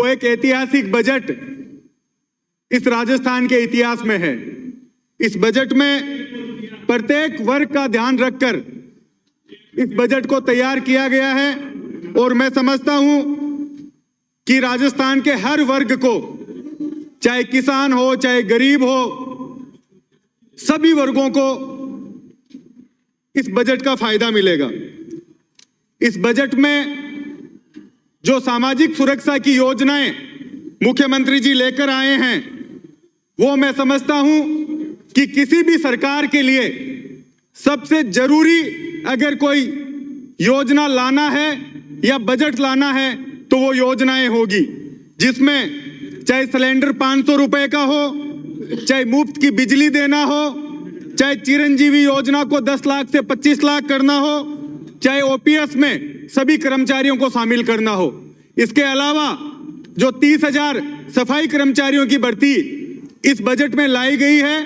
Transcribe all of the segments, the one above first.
वो एक ऐतिहासिक बजट इस राजस्थान के इतिहास में है। इस बजट में प्रत्येक वर्ग का ध्यान रखकर इस बजट को तैयार किया गया है और मैं समझता हूं कि राजस्थान के हर वर्ग को, चाहे किसान हो चाहे गरीब हो, सभी वर्गों को इस बजट का फायदा मिलेगा। इस बजट में जो सामाजिक सुरक्षा की योजनाएं मुख्यमंत्री जी लेकर आए हैं, वो मैं समझता हूं कि किसी भी सरकार के लिए सबसे जरूरी अगर कोई योजना लाना है या बजट लाना है तो वो योजनाएं होगी, जिसमें चाहे सिलेंडर 500 रुपए का हो, चाहे मुफ्त की बिजली देना हो, चाहे चिरंजीवी योजना को 10 लाख से 25 लाख करना हो, चाहे ओपीएस में सभी कर्मचारियों को शामिल करना हो। इसके अलावा जो 30,000 सफाई कर्मचारियों की भर्ती इस बजट में लाई गई है,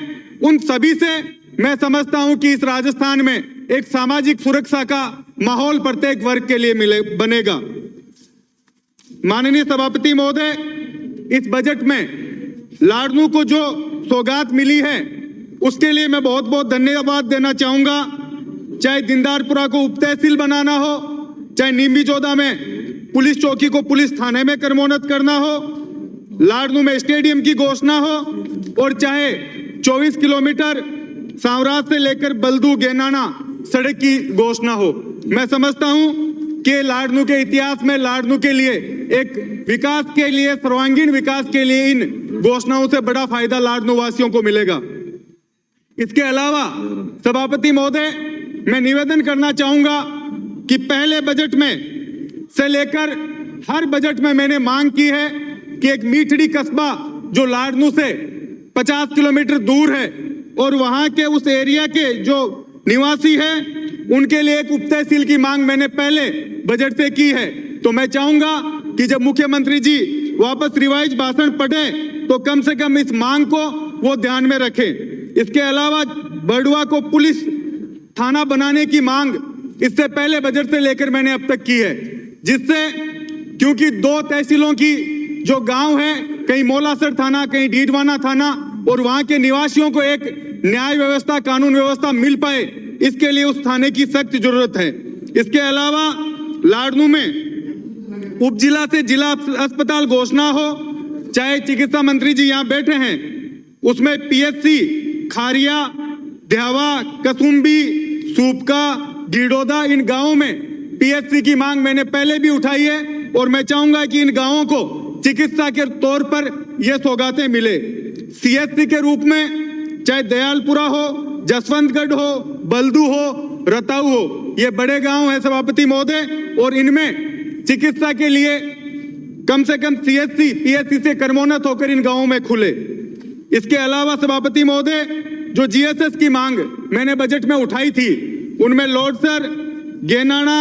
उन सभी से मैं समझता हूं कि इस राजस्थान में एक सामाजिक सुरक्षा का माहौल प्रत्येक वर्ग के लिए बनेगा। माननीय सभापति महोदय, इस बजट में लाडनू को जो सौगात मिली है उसके लिए मैं बहुत बहुत धन्यवाद देना चाहूंगा। चाहे दीनदारपुरा को उप तहसील बनाना हो, चाहे नीमबीचौदा में पुलिस चौकी को पुलिस थाने में क्रमोन्नत करना हो, लाडनू में स्टेडियम की घोषणा हो, और चाहे 24 किलोमीटर सांवराज से लेकर बल्दू गेनाना सड़क की घोषणा हो। मैं समझता हूं कि लाडनू के इतिहास में लाडनू के लिए एक विकास के लिए, सर्वांगीण विकास के लिए इन घोषणाओं से बड़ा फायदा लाडनू वासियों को मिलेगा। इसके अलावा सभापति महोदय, मैं निवेदन करना चाहूंगा कि पहले बजट में से लेकर हर बजट में मैंने मांग की है कि एक मीठड़ी कस्बा जो लाडनू से 50 किलोमीटर दूर है और वहां के उस एरिया के जो निवासी हैं उनके लिए एक उप तहसील की मांग मैंने पहले बजट से की है। तो मैं चाहूंगा कि जब मुख्यमंत्री जी वापस रिवाइज भाषण पढ़े तो कम से कम इस मांग को वो ध्यान में रखें। इसके अलावा बड़ुआ को पुलिस थाना बनाने की मांग इससे पहले बजट से लेकर मैंने अब तक की है, जिससे क्योंकि 2 तहसीलों की जो गांव है, कहीं मोलासर थाना कहीं डीडवाना थाना, और वहां के निवासियों को एक न्याय व्यवस्था, कानून व्यवस्था मिल पाए, इसके लिए उस थाने की सख्त जरूरत है। इसके अलावा लाडनू में उपजिला से जिला अस्पताल घोषणा हो, चाहे चिकित्सा मंत्री जी यहाँ बैठे हैं, उसमें पीएचसी खारिया, ध्यावा, कसुम्बी, सूपका, गिडोदा, इन गांवों में पीएचसी की मांग मैंने पहले भी उठाई है और मैं चाहूंगा कि इन गांवों को चिकित्सा के तौर पर ये सौगातें मिले। सीएचसी के रूप में चाहे दयालपुरा हो, जसवंतगढ़ हो, बल्दू हो, रताऊ हो, ये बड़े गांव हैं सभापति महोदय, और इनमें चिकित्सा के लिए कम से कम सीएचसी पीएचसी से क्रमोन्नत होकर इन गांवों में खुले। इसके अलावा सभापति महोदय, जो जीएसएस की मांग मैंने बजट में उठाई थी, उनमें लोडसर, गेनाना,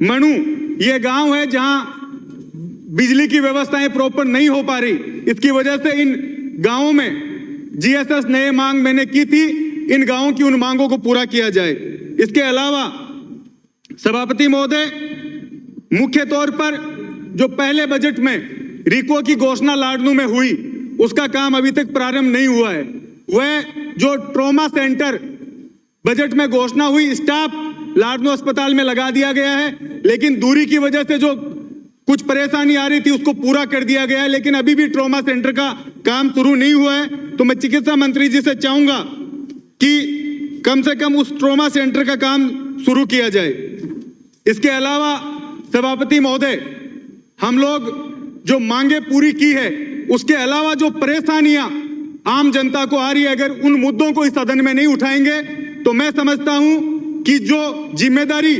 मणु, ये गांव है जहां बिजली की व्यवस्थाएं प्रॉपर नहीं हो पा रही। इसकी वजह से इन गांवों में जीएसएस नए मांग मैंने की थी, इन गांवों की उन मांगों को पूरा किया जाए। इसके अलावा सभापति महोदय, मुख्य तौर पर जो पहले बजट में रिको की घोषणा लाडनू में हुई, उसका काम अभी तक प्रारंभ नहीं हुआ है। वह जो ट्रॉमा सेंटर बजट में घोषणा हुई, स्टाफ लाडनू अस्पताल में लगा दिया गया है, लेकिन दूरी की वजह से जो कुछ परेशानी आ रही थी उसको पूरा कर दिया गया है, लेकिन अभी भी ट्रॉमा सेंटर का काम शुरू नहीं हुआ है। तो मैं चिकित्सा मंत्री जी से चाहूंगा कि कम से कम उस ट्रॉमा सेंटर का काम शुरू किया जाए। इसके अलावा सभापति महोदय, हम लोग जो मांगे पूरी की है, उसके अलावा जो परेशानियां आम जनता को आ रही है, अगर उन मुद्दों को इस सदन में नहीं उठाएंगे तो मैं समझता हूं कि जो जिम्मेदारी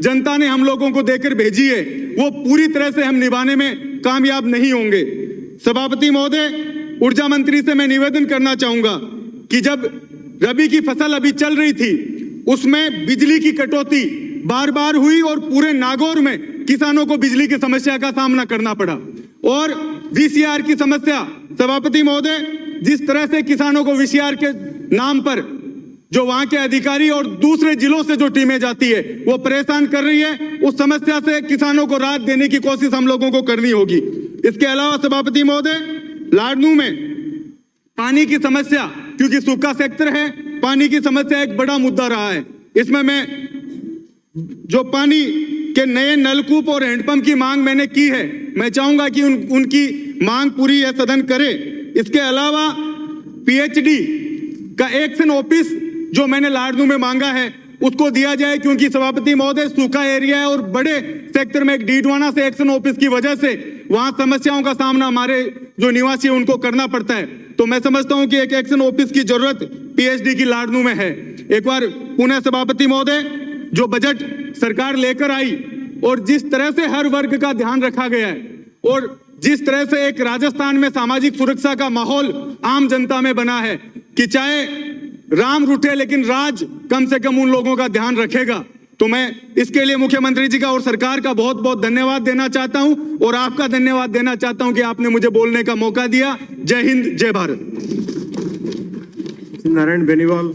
जनता ने हम लोगों को देकर भेजी है वो पूरी तरह से हम निभाने में कामयाब नहीं होंगे। सभापति महोदय, ऊर्जा मंत्री से मैं निवेदन करना चाहूंगा कि जब रबी की फसल अभी चल रही थी, उसमें बिजली की कटौती बार बार हुई और पूरे नागौर में किसानों को बिजली की समस्या का सामना करना पड़ा। और वीसीआर की समस्या, सभापति महोदय, जिस तरह से किसानों को वीसीआर के नाम पर जो वहां के अधिकारी और दूसरे जिलों से जो टीमें जाती है वो परेशान कर रही है, उस समस्या से किसानों को राहत देने की कोशिश हम लोगों को करनी होगी। इसके अलावा सभापति महोदय, लाडनू में पानी की समस्या, क्योंकि सूखा सेक्टर है, पानी की समस्या एक बड़ा मुद्दा रहा है। इसमें मैं जो पानी के नए नलकूप और हैंडपंप की मांग मैंने की है, मैं चाहूंगा कि उनकी मांग पूरी यह सदन करे। इसके अलावा पीएचडी का एक्शन ऑफिस जो मैंने लाडनू में मांगा है उसको दिया जाए, क्योंकि सभापति महोदय सूखा एरिया है और बड़े सेक्टर में एक डीडवाना से एक्शन ऑफिस की वजह से वहां समस्याओं का सामना हमारे जो निवासी है उनको करना पड़ता है। तो मैं समझता हूं कि एक एक्शन ऑफिस की जरूरत पीएचडी की लाडनू में है। एक बार पुनः सभापति महोदय, जो बजट सरकार लेकर आई और जिस तरह से हर वर्ग का ध्यान रखा गया है और जिस तरह से एक राजस्थान में सामाजिक सुरक्षा का माहौल आम जनता में बना है कि चाहे राम रूठे लेकिन राज कम से कम उन लोगों का ध्यान रखेगा, तो मैं इसके लिए मुख्यमंत्री जी का और सरकार का बहुत बहुत धन्यवाद देना चाहता हूं और आपका धन्यवाद देना चाहता हूं कि आपने मुझे बोलने का मौका दिया। जय हिंद, जय भारत। नारायण बेनीवाल।